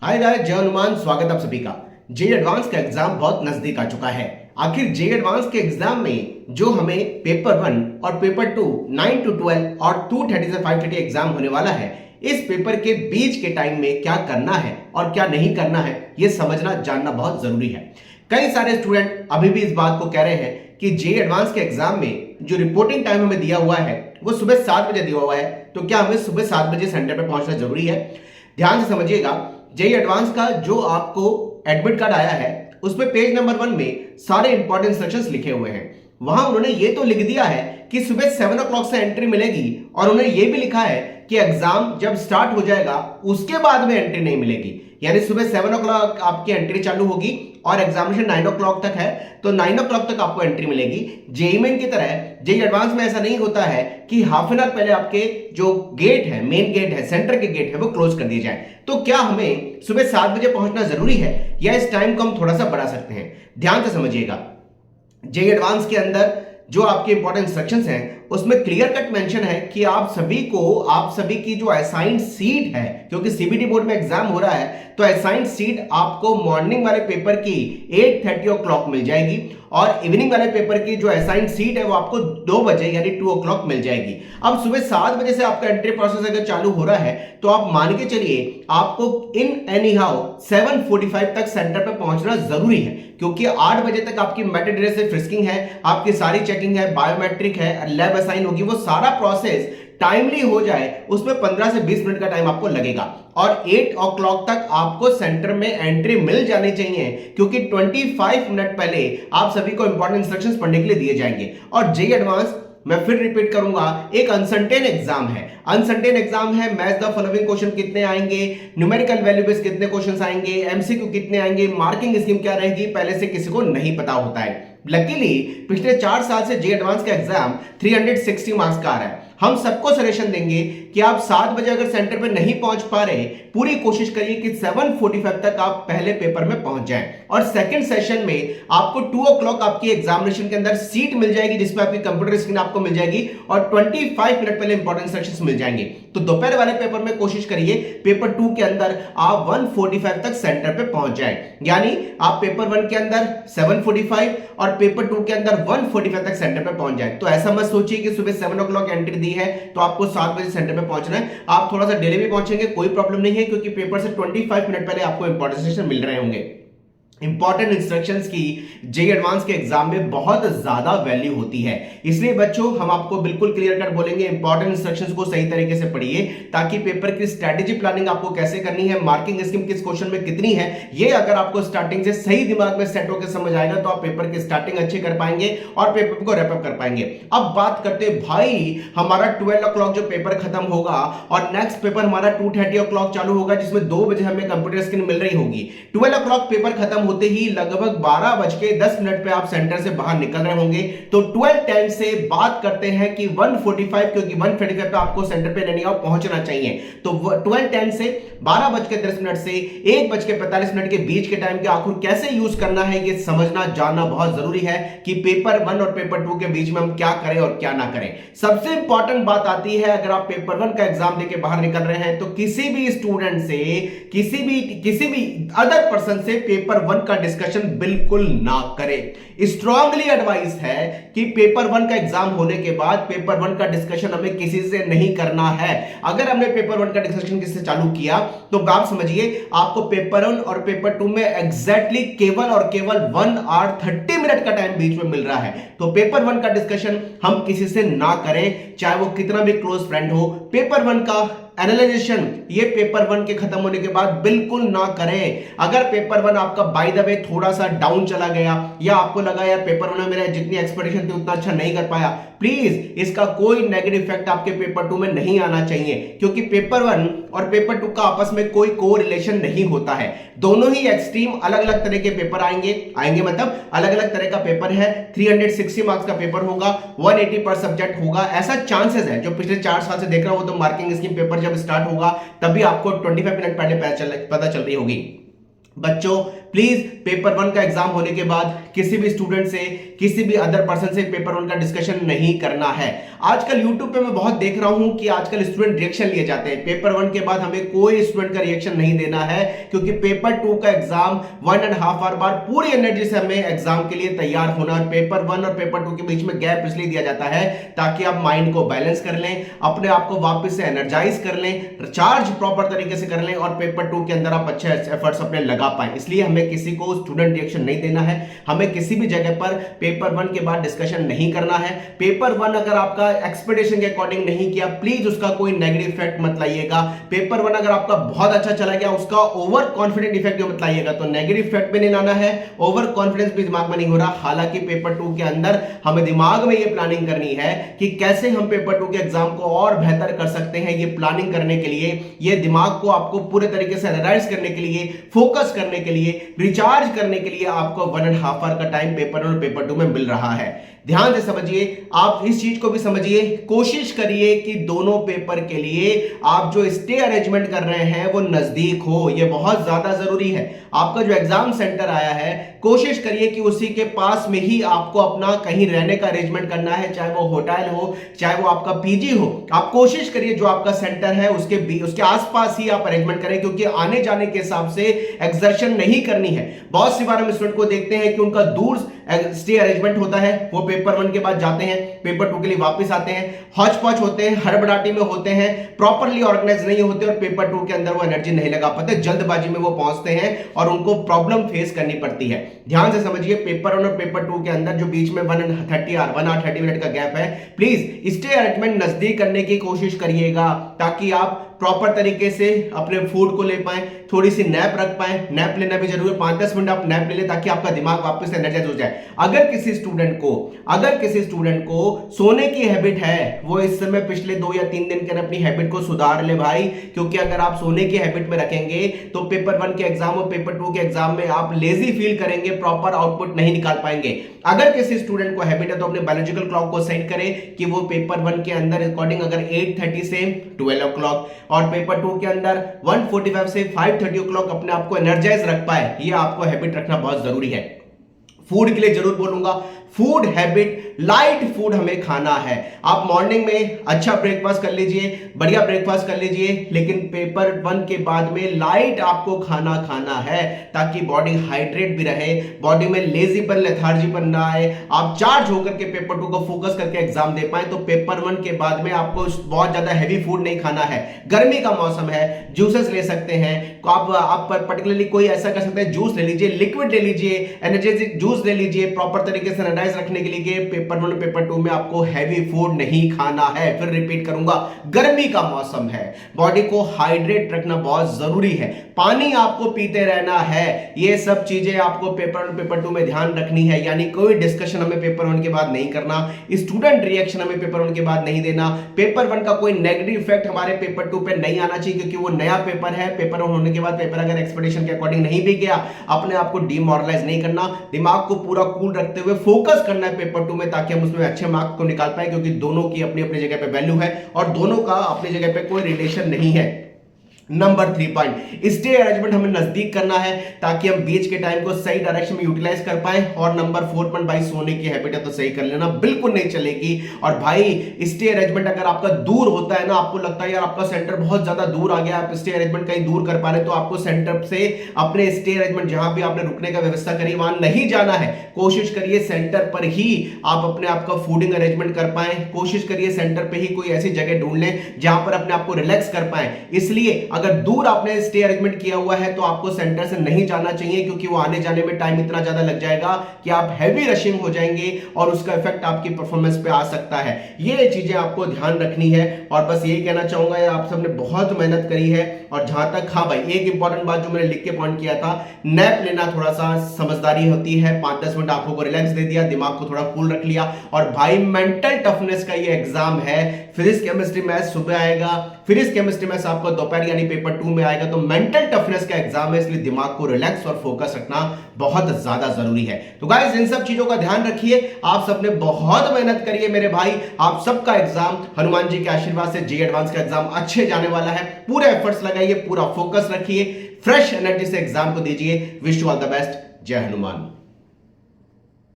Hi guys, जय हनुमान। स्वागत आप सभी का। जे एडवांस का एग्जाम बहुत नजदीक आ चुका है। आखिर जे एडवांस के एग्जाम में जो हमें पेपर 1 और पेपर 2 9 to 12 और 230 से 530 एग्जाम होने वाला है, इस पेपर के बीच के टाइम में क्या करना है और क्या नहीं करना है, यह समझना जानना बहुत जरूरी है। कई सारे स्टूडेंट अभी भी इस बात को कह रहे हैं कि जे एडवांस के एग्जाम में जो रिपोर्टिंग टाइम हमें दिया हुआ है वो सुबह 7 बजे दिया हुआ है, तो क्या हमें सुबह 7 बजे सेंटर पे पहुंचना जरूरी है? ध्यान से समझिएगा। जेई एडवांस का जो आपको एडमिट कार्ड आया है उसमें पेज नंबर 1 में सारे इंपॉर्टेंट इंस्ट्रक्शंस लिखे हुए हैं। वहां उन्होंने ये तो लिख दिया है कि सुबह 7 o'clock से एंट्री मिलेगी, और उन्होंने ये भी लिखा है कि एग्जाम जब स्टार्ट हो जाएगा उसके बाद में एंट्री नहीं मिलेगी। यानी सुबह 7 o'clock आपकी एंट्री चालू होगी और एग्जामिनेशन 9 o'clock तक है, तो 9 o'clock तक आपको एंट्री मिलेगी। जेई मेन की तरह जेई एडवांस में ऐसा नहीं होता है कि हाफ एन आवर पहले आपके जो गेट है, मेन गेट है, सेंटर के गेट है, वो क्लोज कर दिए जाए। तो क्या हमें सुबह 7 बजे पहुंचना जरूरी है या इस टाइम को हम थोड़ा सा बढ़ा सकते हैं? ध्यान से समझिएगा। जेई एडवांस के अंदर जो आपके इंपॉर्टेंट इंस्ट्रक्शंस हैं उसमें क्लियर कट मेंशन है कि आप सभी की जो असाइंड सीट है, क्योंकि सीबीटी बोर्ड में एग्जाम हो रहा है, तो असाइंड सीट आपको मॉर्निंग वाले पेपर की 8:30 o'clock मिल जाएगी और इवनिंग वाले पेपर की जो असाइंड सीट है वो आपको 2 बजे यानी 2 o'clock मिल जाएगी। अब सुबह 7 बजे से आपका एंट्री प्रोसेस अगर चालू हो रहा है तो आप मान के चलिए आपको इन एनी हाउ 7:45 तक सेंटर पे पहुंचना जरूरी है, क्योंकि 8 बजे तक आपकी मेटाडेटा से फ्रिस्किंग है, आपकी सारी चेकिंग है, बायोमेट्रिक है, लैब असाइन होगी। वो सारा प्रोसेस टाइमली हो जाए उसमें 15 से 20 मिनट का टाइम आपको लगेगा और 8 o'clock तक आपको सेंटर में एंट्री मिल जानी चाहिए, क्योंकि 25 मिनट पहले आप सभी को इंपॉर्टेंट इंस्ट्रक्शंस पढ़ने के लिए दिए जाएंगे। और जेई एडवांस, मैं फिर रिपीट करूंगा, एक अनसर्टेन एग्जाम है। अनसर्टेन एग्जाम है। मैच द फॉलोइंग क्वेश्चन कितने आएंगे, न्यूमेरिकल वैल्यू बेस्ड कितने क्वेश्चंस आएंगे, एमसीक्यू कितने आएंगे, मार्किंग स्कीम क्या रहेगी, पहले से किसी को नहीं पता होता है। लकीली पिछले 4 साल से जेई एडवांस का एग्जाम 360 मार्क्स का आ रहा है। हम सबको सजेशन देंगे कि आप 7 बजे अगर सेंटर पे नहीं पहुंच पा रहे, पूरी कोशिश करिए कि 7:45 तक आप पहले पेपर में पहुंच जाएं। और सेकंड सेशन में आपको 2 o'clock आपकी एग्जामिनेशन के अंदर सीट मिल जाएगी जिसमें आपकी कंप्यूटर स्क्रीन आपको मिल जाएगी और 25 मिनट पहले इंपॉर्टेंट इंस्ट्रक्शंस मिल जाएंगे। तो दोपहर वाले पेपर में कोशिश करिए पेपर 2 के अंदर आप 1:45 तक सेंटर पे पहुंच जाए। यानी आप पेपर 1 के अंदर 7:45 और पेपर 2 के अंदर 1:45 तक सेंटर पे पहुंच जाए। तो ऐसा मत सोचिए कि सुबह 7 o'clock एंट्री दी है तो आपको 7 बजे सेंटर पे पहुंचना है। आप थोड़ा सा डिले भी पहुंचेंगे, कोई प्रॉब्लम नहीं है, क्योंकि पेपर से 25 मिनट पहले आपको इंपॉर्टेंट सेशन मिल रहे होंगे। इंपॉर्टेंट इंस्ट्रक्शंस की जेई एडवांस के एग्जाम में बहुत ज्यादा वैल्यू होती है, इसलिए बच्चों हम आपको बिल्कुल क्लियर कट बोलेंगे इंपॉर्टेंट इंस्ट्रक्शंस को सही तरीके से पढ़िए, ताकि पेपर की स्ट्रेटेजी प्लानिंग आपको कैसे करनी है, मार्किंग स्कीम किस क्वेश्चन में कितनी है, ये अगर आपको स्टार्टिंग से सही दिमाग में सेट होकर समझ आएगा तो आप पेपर की स्टार्टिंग अच्छी कर पाएंगे और पेपर को रैप अप कर पाएंगे। अब बात करते हैं भाई, हमारा 12 o'clock जो पेपर खत्म होगा और नेक्स्ट पेपर हमारा 2:30 o'clock चालू होगा, जिसमें 2 बजे हमें कंप्यूटर स्क्रीन मिल रही होगी। 12 o'clock पेपर खत्म होते ही लगभग 12:10 पे आप सेंटर से बाहर निकल रहे होंगे। तो 12:10 से बात करते हैं कि 1:45, क्योंकि 1:45 पे आपको सेंटर पे नहीं पहुंचना चाहिए। तो 12:10 से 12:10 से 1:45 के बीच के टाइम के आखिर कैसे यूज करना है, ये समझना जानना बहुत जरूरी है कि पेपर 1 और पेपर 2 के बीच में हम क्या करें और क्या ना करें। सबसे इंपॉर्टेंट बात आती है, अगर आप पेपर 1 का एग्जाम देके बाहर निकल रहे हैं तो किसी भी स्टूडेंट से, किसी भी अदर पर्सन से पेपर 1 का डिस्कशन बिल्कुल ना करें। स्ट्रांगली एडवाइस है कि पेपर 1 का एग्जाम होने के बाद पेपर 1 का डिस्कशन हमें किसी से नहीं करना है। अगर हमने पेपर 1 का डिस्कशन किसी से चालू किया तो आप समझिए आपको पेपर 1 और पेपर 2 में एग्जैक्टली केवल और केवल 1 hour 30 मिनट का टाइम बीच में मिल रहा है। तो पेपर 1 का डिस्कशन हम किसी से ना करें, चाहे वो कितना भी क्लोज फ्रेंड हो। पेपर 1 का एनालाइजेशन ये पेपर 1 के खत्म होने के बाद बिल्कुल ना करें। अगर पेपर 1 आपका बाय द वे थोड़ा सा डाउन चला गया या आपको लगा यार पेपर 1 में मेरा जितनी एक्सपेक्टेशन थी उतना अच्छा नहीं कर पाया, प्लीज इसका कोई नेगेटिव इफेक्ट आपके पेपर 2 में नहीं आना चाहिए, क्योंकि पेपर 1 और पेपर 2 का आपस में कोई कोरिलेशन नहीं होता है। दोनों ही एक्सट्रीम अलग अलग तरह के पेपर आएंगे मतलब अलग अलग तरह का पेपर है। 360 मार्क्स का पेपर होगा, 180 पर सब्जेक्ट होगा, ऐसा चांसेस है। जो पिछले 4 साल से देख रहा हूं तो मार्किंग स्कीम पेपर जब स्टार्ट होगा तभी आपको 25 मिनट पहले पता चल रही होगी। बच्चों प्लीज पेपर 1 का एग्जाम होने के बाद किसी भी स्टूडेंट से, किसी भी अदर पर्सन से पेपर 1 का डिस्कशन नहीं करना है। आजकल यूट्यूब पे मैं बहुत देख रहा हूं कि आजकल स्टूडेंट रिएक्शन लिए जाते हैं। पेपर 1 के बाद हमें कोई स्टूडेंट का रिएक्शन नहीं देना है, क्योंकि पेपर 2 का एग्जाम 1.5 आवर बाद पूरी एनर्जी से हमें एग्जाम के लिए तैयार होना। और पेपर 1 और पेपर 2 के बीच में गैप इसलिए दिया जाता है ताकि आप माइंड को बैलेंस कर लें, अपने आप को वापस से एनर्जाइज कर लें, चार्ज प्रॉपर तरीके से कर लें और पेपर 2 के अंदर आप अच्छे एफर्ट्स अपने लगा पाए। इसलिए हमें किसी को स्टूडेंट रिएक्शन नहीं देना है, हमें किसी भी जगह पर पेपर 1 के बाद डिस्कशन नहीं करना है। पेपर 1 अगर आपका एक्सपेक्टेशन के अकॉर्डिंग नहीं किया, प्लीज उसका कोई नेगेटिव इफेक्ट मत लाइएगा। पेपर 1 अगर आपका बहुत अच्छा चला गया, उसका ओवर कॉन्फिडेंट इफेक्ट मत लाइएगा। तो नेगेटिव इफेक्ट भी नहीं लाना है, ओवर कॉन्फिडेंस भी दिमाग में नहीं हो रहा। हालांकि पेपर 2 के अंदर हमें दिमाग में यह प्लानिंग करनी है कि कैसे हम पेपर 2 के एग्जाम को और बेहतर कर सकते हैं। ये प्लानिंग करने के लिए, ये दिमाग को आपको पूरे तरीके से एनालाइज करने के लिए, फोकस करने के लिए, रिचार्ज करने के लिए आपको 1.5 आवर का टाइम पेपर 1 और पेपर 2 में मिल रहा है। ध्यान से समझिए, आप इस चीज को भी समझिए, कोशिश करिए कि दोनों पेपर के लिए आप जो स्टे अरेंजमेंट कर रहे हैं वो नजदीक हो। ये बहुत ज्यादा जरूरी है। आपका जो एग्जाम सेंटर आया है, कोशिश करिए कि उसी के पास में ही आपको अपना कहीं रहने का अरेंजमेंट करना है, चाहे वो होटल हो, चाहे वो आपका पीजी हो। आप कोशिश करिए जो आपका सेंटर है उसके आसपास ही आप अरेंजमेंट करें, क्योंकि आने जाने के हिसाब से एक्सर्शन नहीं करनी है। बहुत सी बार हम स्टूडेंट को देखते हैं कि उनका दूर स्टे अरेंजमेंट होता है, वो पेपर 1 के बाद जाते हैं, पेपर 2 के लिए वापस आते हैं, हौच पौच होते हैं, हड़बड़ाटी में होते हैं, प्रॉपरली ऑर्गेनाइज नहीं होते और पेपर 2 के अंदर वो एनर्जी नहीं लगा पाते, जल्दबाजी में वो पहुंचते हैं और उनको प्रॉब्लम फेस करनी पड़ती है। ध्यान से समझिए, पेपर 1 और पेपर 2 के अंदर जो बीच में 1 आवर 30 मिनट का गैप है, प्लीज स्टे अरेंजमेंट नजदीक करने की कोशिश करिएगा, ताकि आप प्रॉपर तरीके से अपने फूड को ले पाए, थोड़ी सी नैप रख पाए। नैप लेना भी जरूरी है, 5-10 मिनट आप नैप ले लें ताकि आपका दिमाग वापस से एनर्जाइज हो जाए। अगर किसी स्टूडेंट को सोने की हैबिट है, वो इस समय पिछले 2 या 3 दिन के अंदर अपनी हैबिट को सुधार ले भाई, क्योंकि अगर आप सोने की हैबिट में रखेंगे तो पेपर 1 के एग्जाम और पेपर 2 के एग्जाम में आप लेजी फील करेंगे, प्रॉपर आउटपुट नहीं निकाल पाएंगे। अगर किसी स्टूडेंट को हैबिट है तो अपने बायोलॉजिकल क्लॉक को सेट करें कि वो पेपर 1 के अंदर अकॉर्डिंग अगर 8:30 से 12 o'clock और पेपर 2 के अंदर 1:45 से 5:30 o'clock अपने आप को एनर्जाइज रख पाए। ये आपको हैबिट रखना बहुत जरूरी है। फूड के लिए जरूर बोलूंगा, फूड हैबिट, लाइट फूड हमें खाना है। आप मॉर्निंग में अच्छा ब्रेकफास्ट कर लीजिए, बढ़िया ब्रेकफास्ट कर लीजिए, लेकिन पेपर 1 के बाद में लाइट आपको खाना है, ताकि बॉडी हाइड्रेट भी रहे, बॉडी में लेजीपन, लेथार्जीपन ना आए, आप चार्ज होकर के पेपर 2 को फोकस करके एग्जाम दे पाए। तो पेपर 1 के बाद में आपको बहुत ज्यादा हैवी फूड नहीं खाना है। गर्मी का मौसम है, जूसेस ले सकते हैं, आप पर्टिकुलरली कोई ऐसा कर सकते हैं, जूस ले लीजिए, लिक्विड ले लीजिए, एनर्जेटिक जूस ले लीजिए, प्रॉपर तरीके से एनर्जाइज रखने के लिए। पेपर 1 पेपर 2 में आपको हैवी फूड नहीं खाना है। फिर रिपीट करूंगा, गर्मी का मौसम है, बॉडी को हाइड्रेट रखना बहुत जरूरी है, पानी आपको पीते रहना है। ये सब चीजें आपको पेपर 1 पेपर 2 में ध्यान रखनी है। यानी कोई डिस्कशन हमें पेपर 1 के बाद नहीं करना, स्टूडेंट रिएक्शन हमें पेपर 1 के बाद नहीं देना, पेपर 1 का कोई नेगेटिव इफेक्ट हमारे पेपर 2 पे नहीं आना चाहिए, क्योंकि वो नया पेपर है। पेपर 1 होने के बाद पेपर अगर एक्सपेक्टेशन के अकॉर्डिंग नहीं भी गया, अपने आप को डिमोरलाइज नहीं करना, दिमाग को पूरा कूल रखते हुए फोकस करना है पेपर 2 में, ताकि हम उसमें अच्छे मार्क्स को निकाल पाए, क्योंकि दोनों की अपनी अपनी जगह पे वैल्यू है और दोनों का अपनी जगह पे कोई रिलेशन नहीं है। नंबर 3 पॉइंट, स्टे अरेंजमेंट हमें नजदीक करना है ताकि हम बीच के टाइम को सही डायरेक्शन में यूटिलाइज कर पाए। और नंबर 4 पॉइंट, भाई सोने की हैबिट है तो सही कर लेना, बिल्कुल नहीं चलेगी। और भाई स्टे अरेंजमेंट अगर आपका दूर होता है ना, आपको लगता है यार आपका सेंटर बहुत ज्यादा दूर आ गया, आप स्टे अरेंजमेंट कहीं दूर कर पा रहे, तो आपको सेंटर से अपने स्टे अरेंजमेंट जहां भी आपने रुकने का व्यवस्था करी वहां नहीं जाना है। कोशिश करिए सेंटर पर ही आप अपने आप का फूडिंग अरेंजमेंट कर पाए, कोशिश करिए सेंटर पर ही कोई ऐसी जगह ढूंढ लें जहां पर अपने आप को रिलैक्स कर पाए। इसलिए अगर दूर आपने स्टे अरेंजमेंट किया हुआ है तो आपको सेंटर से नहीं जाना चाहिए, क्योंकि वो आने जाने में टाइम इतना ज्यादा लग जाएगा कि आप हैवी रशिंग हो जाएंगे और उसका इफेक्ट आपकी परफॉर्मेंस पे आ सकता है। ये चीजें आपको ध्यान रखनी है। और बस यही कहना चाहूंगा यार, आप सबने बहुत मेहनत करी है। और जहां तक, हाँ भाई, एक इंपॉर्टेंट बात जो मैंने लिख के पॉइंट किया था, नैप लेना थोड़ा सा समझदारी होती है। 5-10 मिनट आंखों को रिलैक्स दे दिया, दिमाग को थोड़ा कूल रख लिया। और भाई मेंटल टफनेस का ये एग्जाम है। फिजिक्स केमिस्ट्री मैथ्स सुबह आएगा, फिजिक्स केमिस्ट्री मैथ्स आपको दोपहर यानी पेपर 2 में आएगा, तो मेंटल टफनेस का एग्जाम है, इसलिए दिमाग को रिलैक्स और फोकस रखना बहुत ज्यादा जरूरी है। तो गाइस, इन सब चीजों का ध्यान रखिए। आप सबने बहुत मेहनत करी है मेरे भाई, आप सबका एग्जाम हनुमान जी के आशीर्वाद से जे एडवांस का एग्जाम अच्छे जाने वाला है। पूरे एफर्ट्स लगाइए, पूरा फोकस रखिए, फ्रेश एनर्जी से एग्जाम को दीजिए। Wish you all the best. जय हनुमान।